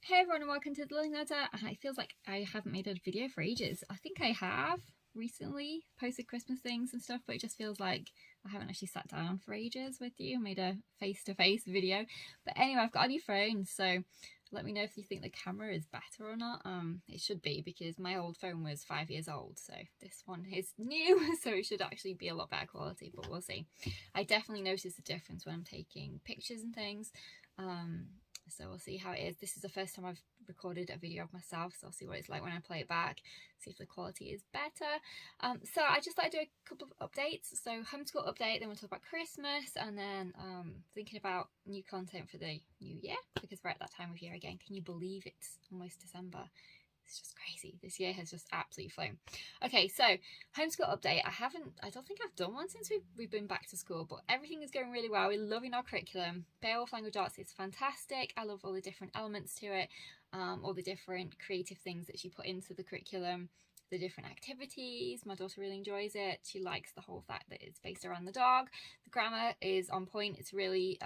Hey everyone and welcome to The Learning Ladder. It feels like I haven't made a video for ages. I think I have recently posted Christmas things and stuff, but it just feels like I haven't actually sat down for ages with you and made a face-to-face video. But anyway, I've got a new phone, so let me know if you think the camera is better or not. It should be, because my old phone was 5 years old, so this one is new, so it should actually be a lot better quality, but we'll see. I definitely notice a difference when I'm taking pictures and things. So we'll see how it is. This is the first time I've recorded a video of myself, so I'll see what it's like when I play it back, see if the quality is better. So I just thought I'd do a couple of updates. So homeschool update, then we'll talk about Christmas, and then thinking about new content for the new year, because we're at that time of year again. Can you believe it's almost December? It's just crazy. This year has just absolutely flown. Okay, so homeschool update. I don't think I've done one since we've been back to school, but everything is going really well. We're loving our curriculum. Beowulf Language Arts is fantastic. I love all the different elements to it, all the different creative things that she put into the curriculum, the different activities. My daughter really enjoys it. She likes the whole fact that it's based around the dog. The grammar is on point. It's really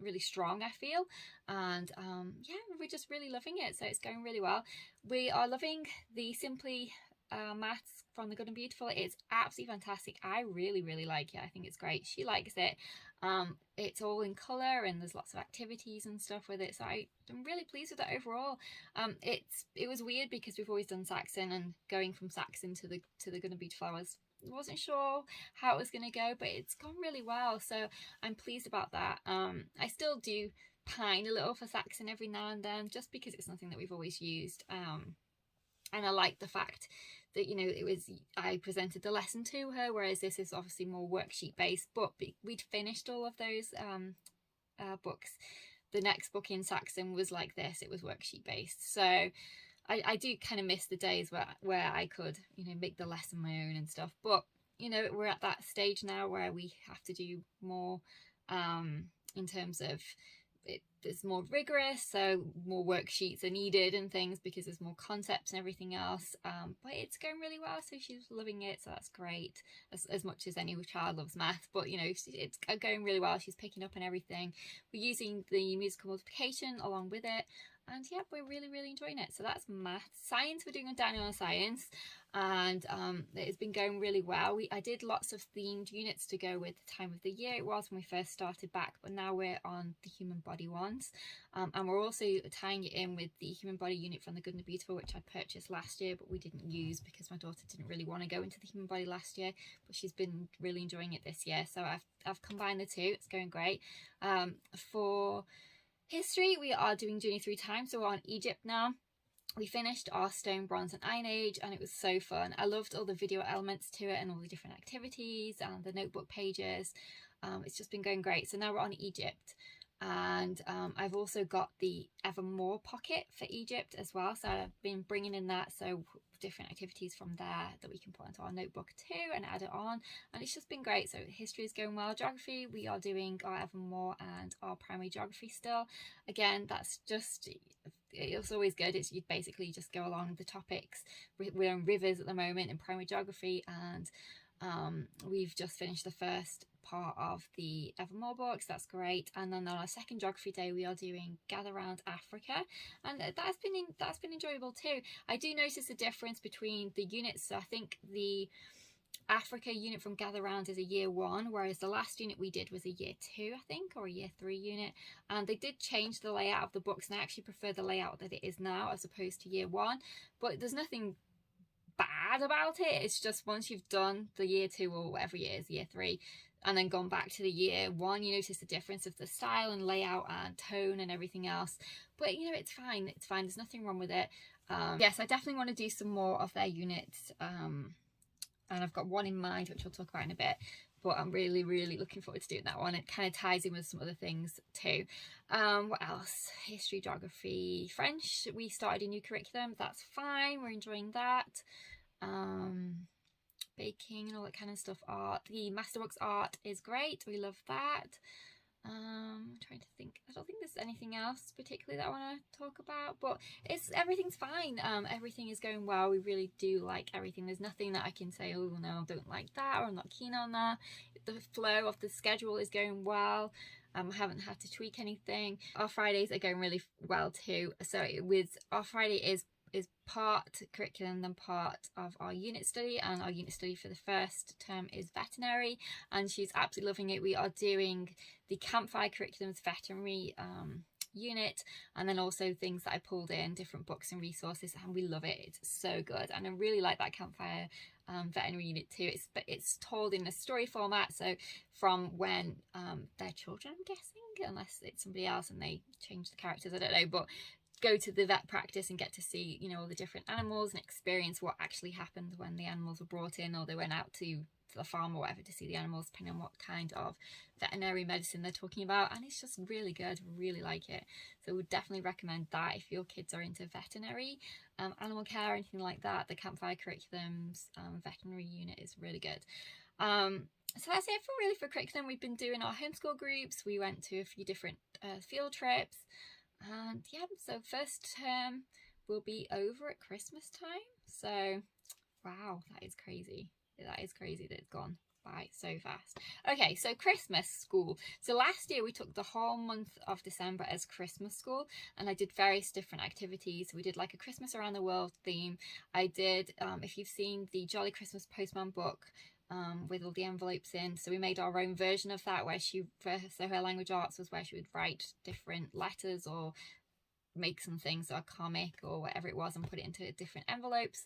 really strong, I feel, and yeah, we're just really loving it, so it's going really well. We are loving the Simply maths from The Good and Beautiful. It's absolutely fantastic. I really like it. I think it's great. She likes it. It's all in colour and there's lots of activities and stuff with it, so I'm really pleased with it overall. It was weird because we've always done Saxon, and going from Saxon to the Good and Beautiful, I wasn't sure how it was going to go, but it's gone really well, so I'm pleased about that. I still do pine a little for Saxon every now and then, just because it's something that we've always used, and I like the fact that, you know, I presented the lesson to her, whereas this is obviously more worksheet based, but we'd finished all of those books. The next book in Saxon was like this, it was worksheet based, so I do kind of miss the days where I could, you know, make the lesson my own and stuff. But, you know, we're at that stage now where we have to do more in terms of it's more rigorous, so more worksheets are needed and things, because there's more concepts and everything else, but it's going really well, so she's loving it, so that's great, as much as any child loves math. But, you know, it's going really well. She's picking up and everything. We're using the musical multiplication along with it, and yeah, we're really enjoying it. So that's math. Science, we're doing a Daniel on science, and it's been going really well. I did lots of themed units to go with the time of the year it was when we first started back, but now we're on the human body ones, and we're also tying it in with the human body unit from The Good and the Beautiful, which I purchased last year but we didn't use because my daughter didn't really want to go into the human body last year, but she's been really enjoying it this year, so I've combined the two. It's going great. For history, we are doing Journey Through Time, so we're on Egypt now. We finished our Stone, Bronze and Iron Age, and it was so fun. I loved all the video elements to it and all the different activities and the notebook pages. It's just been going great. So now we're on Egypt, and I've also got the Evermore pocket for Egypt as well, so I've been bringing in that, so different activities from there that we can put into our notebook too and add it on, and it's just been great. So history is going well. Geography, we are doing our Evermore and our primary geography still. Again, that's just, it's always good. It's, you basically just go along the topics. We're on rivers at the moment in primary geography, and we've just finished the first part of the Evermore books. That's great. And then on our second geography day, we are doing Gather Round Africa, and that's been enjoyable too. I do notice a difference between the units. So I think the Africa unit from Gather Round is a year 1, whereas the last unit we did was a year 2, I think, or a year 3 unit. And they did change the layout of the books, and I actually prefer the layout that it is now as opposed to year 1. But there's nothing bad about it. It's just once you've done the year 2 or whatever year is, year 3, and then gone back to the year 1, you notice the difference of the style and layout and tone and everything else. But, you know, it's fine. It's fine. There's nothing wrong with it. Yes, I definitely want to do some more of their units. And I've got one in mind, which we'll talk about in a bit. But I'm really looking forward to doing that one. It kind of ties in with some other things too. What else? History, geography, French. We started a new curriculum. That's fine. We're enjoying that. Baking and all that kind of stuff. Art, the Masterworks art is great. We love that. I'm trying to think. I don't think there's anything else particularly that I want to talk about, but everything's fine. Everything is going well. We really do like everything. There's nothing that I can say, oh no, I don't like that, or I'm not keen on that. The flow of the schedule is going well. I haven't had to tweak anything. Our Fridays are going really well too. So with our Friday is part curriculum and part of our unit study, and our unit study for the first term is veterinary, and she's absolutely loving it. We are doing the campfire curriculum's veterinary unit, and then also things that I pulled in, different books and resources, and we love it. It's so good, and I really like that campfire veterinary unit too. It's told in a story format, so from when they're children, I'm guessing, unless it's somebody else and they change the characters, I don't know, but go to the vet practice and get to see, you know, all the different animals and experience what actually happened when the animals were brought in, or they went out to the farm or whatever to see the animals, depending on what kind of veterinary medicine they're talking about. And it's just really good, really like it. So would definitely recommend that if your kids are into veterinary, animal care, anything like that. The campfire curriculum's veterinary unit is really good. So that's it for curriculum. We've been doing our homeschool groups. We went to a few different field trips, and yeah, so first term will be over at Christmas time. So wow, that is crazy. That is crazy that it's gone by so fast. Okay, so Christmas school. So last year we took the whole month of December as Christmas school, and I did various different activities. We did like a Christmas around the world theme. I did, if you've seen the Jolly Christmas Postman book, with all the envelopes in, so we made our own version of that, where so her language arts was where she would write different letters or make some things, or a comic or whatever it was, and put it into different envelopes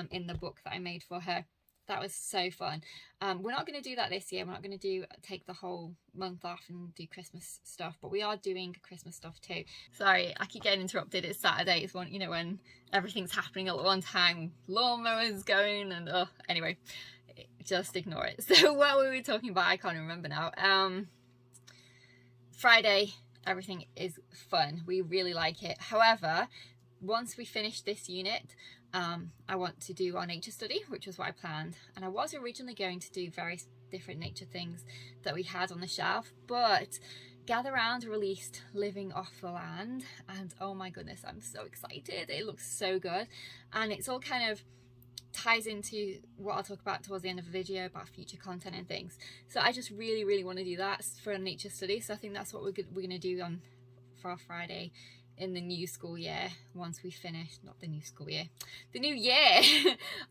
in the book that I made for her. That was so fun. We're not going to do that this year. We're not going to take the whole month off and do Christmas stuff, but we are doing Christmas stuff too. Sorry, I keep getting interrupted. It's Saturday. It's one, you know, when everything's happening at one time. Lawnmowers going, and anyway, just ignore it. So what were we talking about? I can't remember now. Friday, everything is fun. We really like it. However, once we finish this unit, I want to do our nature study, which was what I planned. And I was originally going to do various different nature things that we had on the shelf, but Gather Round released Living Off the Land, and oh my goodness, I'm so excited. It looks so good, and it's all kind of ties into what I'll talk about towards the end of the video about future content and things. So I just really want to do that for a nature study. So I think that's what we're going to do for our Friday in the new school year, once we finish, not the new school year, the new year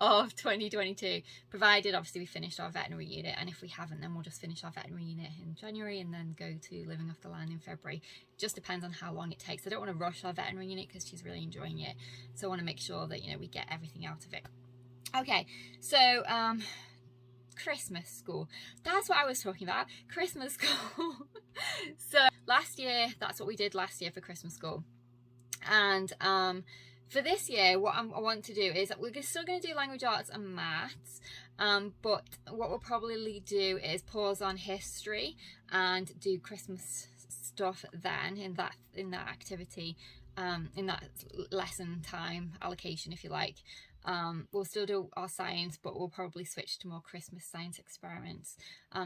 of 2022, provided obviously we finished our veterinary unit. And if we haven't, then we'll just finish our veterinary unit in January and then go to Living Off the Land in February. It just depends on how long it takes. I don't want to rush our veterinary unit because she's really enjoying it, so I want to make sure that, you know, we get everything out of it. Okay, so Christmas school, that's what I was talking about. Christmas school. So last year, that's what we did last year for Christmas school. And for this year, what I want to do is that we're still going to do language arts and maths, but what we'll probably do is pause on history and do Christmas stuff then in that activity, in that lesson time allocation, if you like. We'll still do our science, but we'll probably switch to more Christmas science experiments.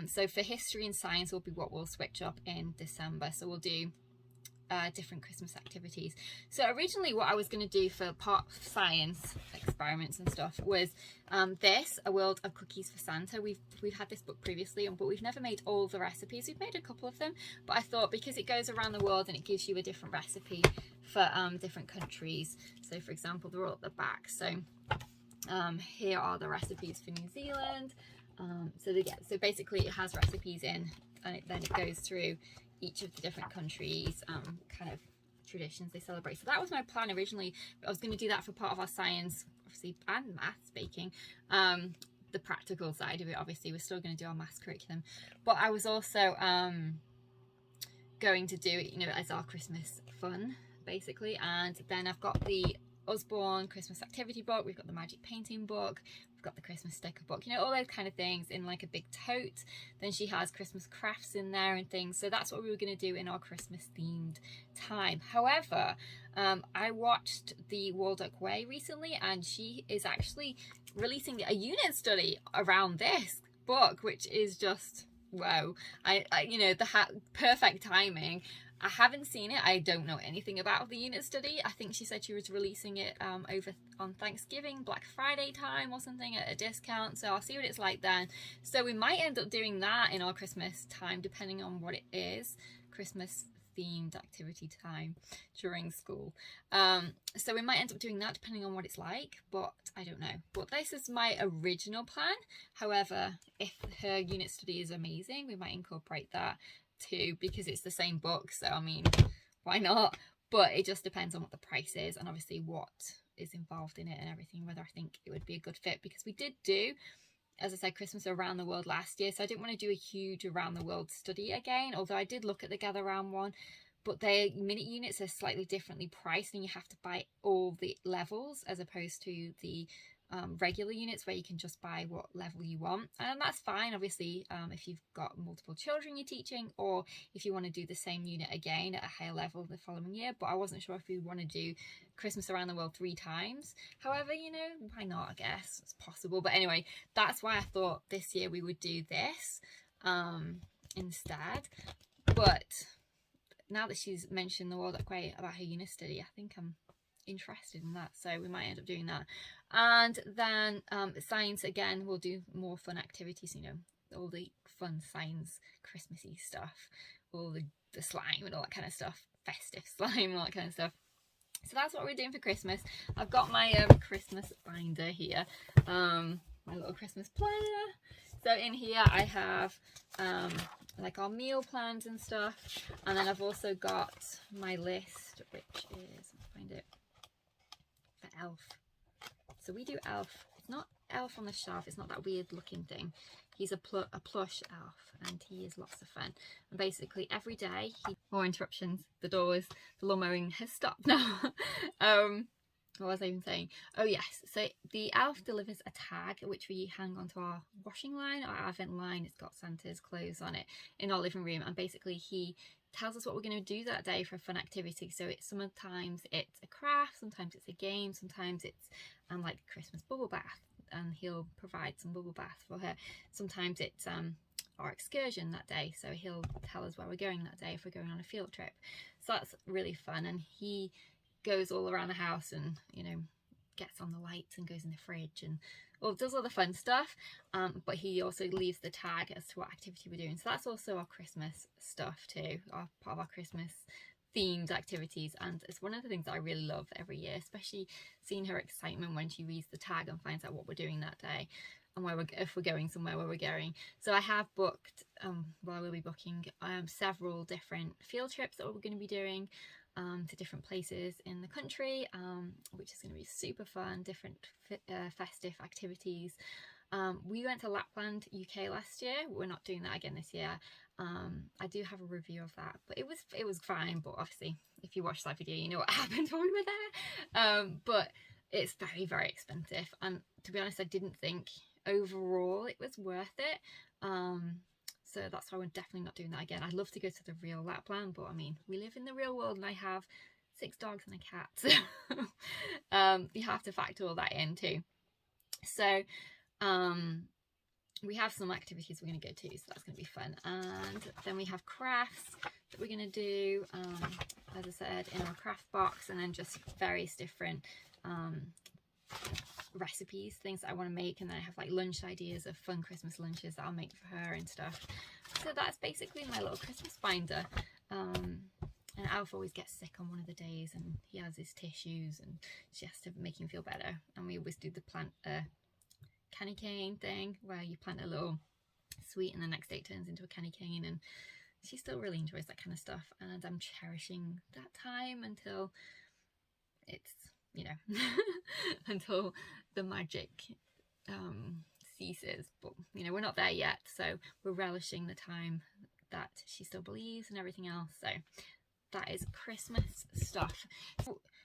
So for history and science will be what we'll switch up in December. So we'll do different Christmas activities. So originally what I was going to do for part science experiments and stuff was A World of Cookies for Santa. We've had this book previously, but we've never made all the recipes. We've made a couple of them, but I thought because it goes around the world and it gives you a different recipe for different countries. So for example, they're all at the back. So here are the recipes for New Zealand. So basically it has recipes in, and then it goes through each of the different countries, kind of traditions they celebrate. So that was my plan originally. I was going to do that for part of our science, obviously, and maths baking. The practical side of it, obviously, we're still going to do our maths curriculum, but I was also going to do it, you know, as our Christmas fun, basically. And then I've got the Usborne Christmas activity book, we've got the magic painting book, we've got the Christmas sticker book, you know, all those kind of things in like a big tote. Then she has Christmas crafts in there and things. So that's what we were going to do in our Christmas themed time. However, I watched the Waldock Way recently, and she is actually releasing a unit study around this book, which is just wow. I you know, the perfect timing. I haven't seen it. I don't know anything about the unit study. I think she said she was releasing it over on Thanksgiving, Black Friday time or something at a discount. So I'll see what it's like then. So we might end up doing that in our Christmas time, depending on what it is. Christmas themed activity time during school. So we might end up doing that depending on what it's like, but I don't know. But this is my original plan. However, if her unit study is amazing, we might incorporate that too, because it's the same book. So I mean, why not? But it just depends on what the price is and obviously what is involved in it and everything, whether I think it would be a good fit, because we did do, as I said, Christmas around the world last year, so I didn't want to do a huge around the world study again, although I did look at the Gather Round one. But their minute units are slightly differently priced, and you have to buy all the levels as opposed to the regular units where you can just buy what level you want. And that's fine, obviously, if you've got multiple children you're teaching, or if you want to do the same unit again at a higher level the following year. But I wasn't sure if we want to do Christmas around the world 3 times. However, you know, why not? I guess it's possible. But anyway, that's why I thought this year we would do this instead. But now that she's mentioned the World Equate about her unit study, I think I'm interested in that, so we might end up doing that. And then science, again, we'll do more fun activities, you know, all the fun science Christmassy stuff, all the slime and all that kind of stuff, festive slime and all that kind of stuff. So that's what we're doing for Christmas. I've got my Christmas binder here, my little Christmas planner. So in here I have like our meal plans and stuff, and then I've also got my list, which is, I'll find it, for Elf. So we do Elf. It's not Elf on the Shelf, it's not that weird looking thing. He's a plush elf, and he is lots of fun. And basically every day, more interruptions, the lawn mowing has stopped now. What was I even saying? Oh yes, so the elf delivers a tag which we hang onto our washing line, our advent line. It's got Santa's clothes on it in our living room, and basically he tells us what we're going to do that day for a fun activity. So it's sometimes it's a craft, sometimes it's a game, sometimes it's like Christmas bubble bath, and he'll provide some bubble bath for her. Sometimes it's our excursion that day, so he'll tell us where we're going that day if we're going on a field trip. So that's really fun, and he goes all around the house and, you know, gets on the lights and goes in the fridge and does all the fun stuff, but he also leaves the tag as to what activity we're doing. So that's also our Christmas stuff too, part of our Christmas themed activities, and it's one of the things that I really love every year, especially seeing her excitement when she reads the tag and finds out what we're doing that day and if we're going somewhere, where we're going. So I have booked, well, I will be booking several different field trips that we're going to be doing to different places in the country, which is going to be super fun, different festive activities. We went to Lapland, UK last year. We're not doing that again this year. I do have a review of that, but it was fine. But obviously, if you watch that video, you know what happened when we were there. But it's very, very expensive, and to be honest, I didn't think overall it was worth it. So that's why we're definitely not doing that again. I'd love to go to the real Lapland, but I mean, we live in the real world and I have 6 dogs and a cat. So you have to factor all that in too. So we have some activities we're going to go to, so that's going to be fun. And then we have crafts that we're going to do, as I said, in our craft box, and then just various different recipes, things that I want to make, and then I have like lunch ideas of fun Christmas lunches that I'll make for her and stuff. So that's basically my little Christmas binder. And Alf always gets sick on one of the days, and he has his tissues, and she has to make him feel better. And we always do the plant candy cane thing, where you plant a little sweet and the next day it turns into a candy cane, and she still really enjoys that kind of stuff. And I'm cherishing that time until it's, you know, until the magic ceases. But you know, we're not there yet, so we're relishing the time that she still believes and everything else. So that is Christmas stuff.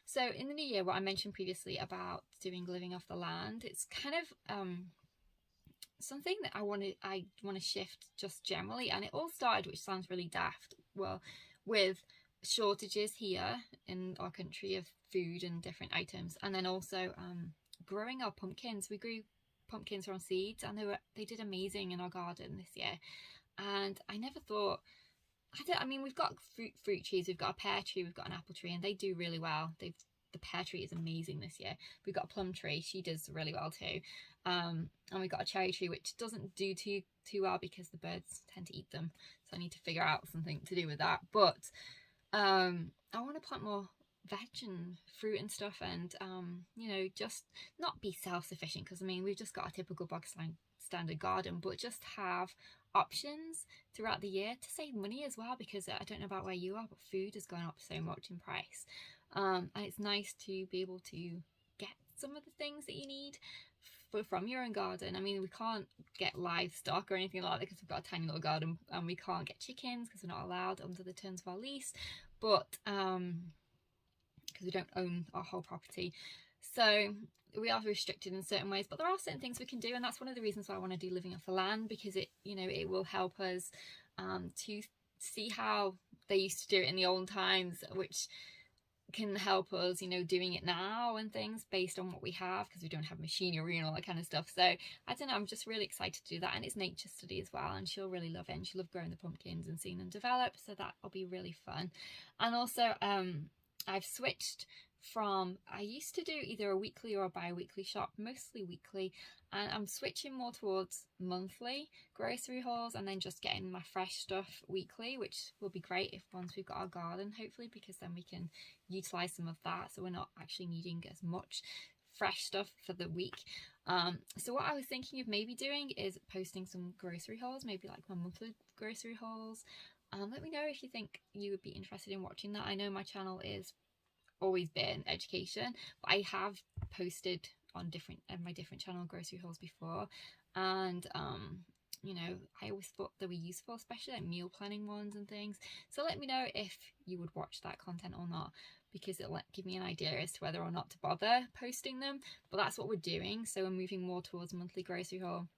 So in the new year, what I mentioned previously about doing living off the land, it's kind of something that I want to shift just generally. And it all started, which sounds really daft, well, with shortages here in our country of food and different items, and then also growing our pumpkins. We grew pumpkins from seeds, and they did amazing in our garden this year. And I never thought, I mean, we've got fruit trees, we've got a pear tree, we've got an apple tree, and they do really well. They've the pear tree is amazing this year. We've got a plum tree, she does really well too. And we got a cherry tree, which doesn't do too well because the birds tend to eat them. So I need to figure out something to do with that. But I want to plant more veg and fruit and stuff, and you know, just not be self-sufficient, because I mean, we've just got a typical bog standard garden, but just have options throughout the year to save money as well, because I don't know about where you are, but food has gone up so much in price, and it's nice to be able to get some of the things that you need from your own garden. I mean, we can't get livestock or anything like that because we've got a tiny little garden, and we can't get chickens because we're not allowed under the terms of our lease, but because we don't own our whole property, so we are restricted in certain ways. But there are certain things we can do, and that's one of the reasons why I want to do living off the land, because it, you know, it will help us to see how they used to do it in the old times, which can help us, you know, doing it now and things based on what we have, because we don't have machinery and all that kind of stuff. So I don't know, I'm just really excited to do that. And it's nature study as well, and she'll really love it, and she'll love growing the pumpkins and seeing them develop, so that'll be really fun. And also I've switched from, I used to do either a weekly or a bi-weekly shop, mostly weekly, and I'm switching more towards monthly grocery hauls, and then just getting my fresh stuff weekly, which will be great if once we've got our garden, hopefully, because then we can utilize some of that, so we're not actually needing as much fresh stuff for the week. So what I was thinking of maybe doing is posting some grocery hauls, maybe like my monthly grocery hauls. Let me know if you think you would be interested in watching that. I know my channel is always been education, but I have posted on my different channel grocery hauls before, and you know, I always thought they were useful, especially like meal planning ones and things. So let me know if you would watch that content or not, because it'll give me an idea as to whether or not to bother posting them. But that's what we're doing, so we're moving more towards monthly grocery haul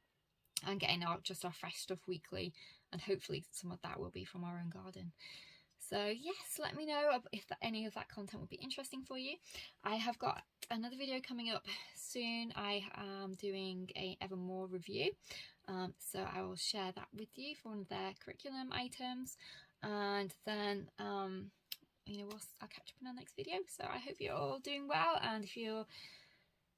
and getting out just our fresh stuff weekly, and hopefully some of that will be from our own garden. So yes, let me know if any of that content would be interesting for you. I have got another video coming up soon. I am doing a Evermore review, so I will share that with you for one of their curriculum items, and then you know, I'll catch up in our next video. So I hope you're all doing well, and if you're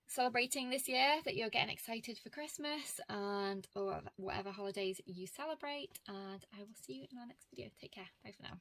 celebrating this year, that you're getting excited for Christmas and or whatever holidays you celebrate, and I will see you in our next video. Take care. Bye for now.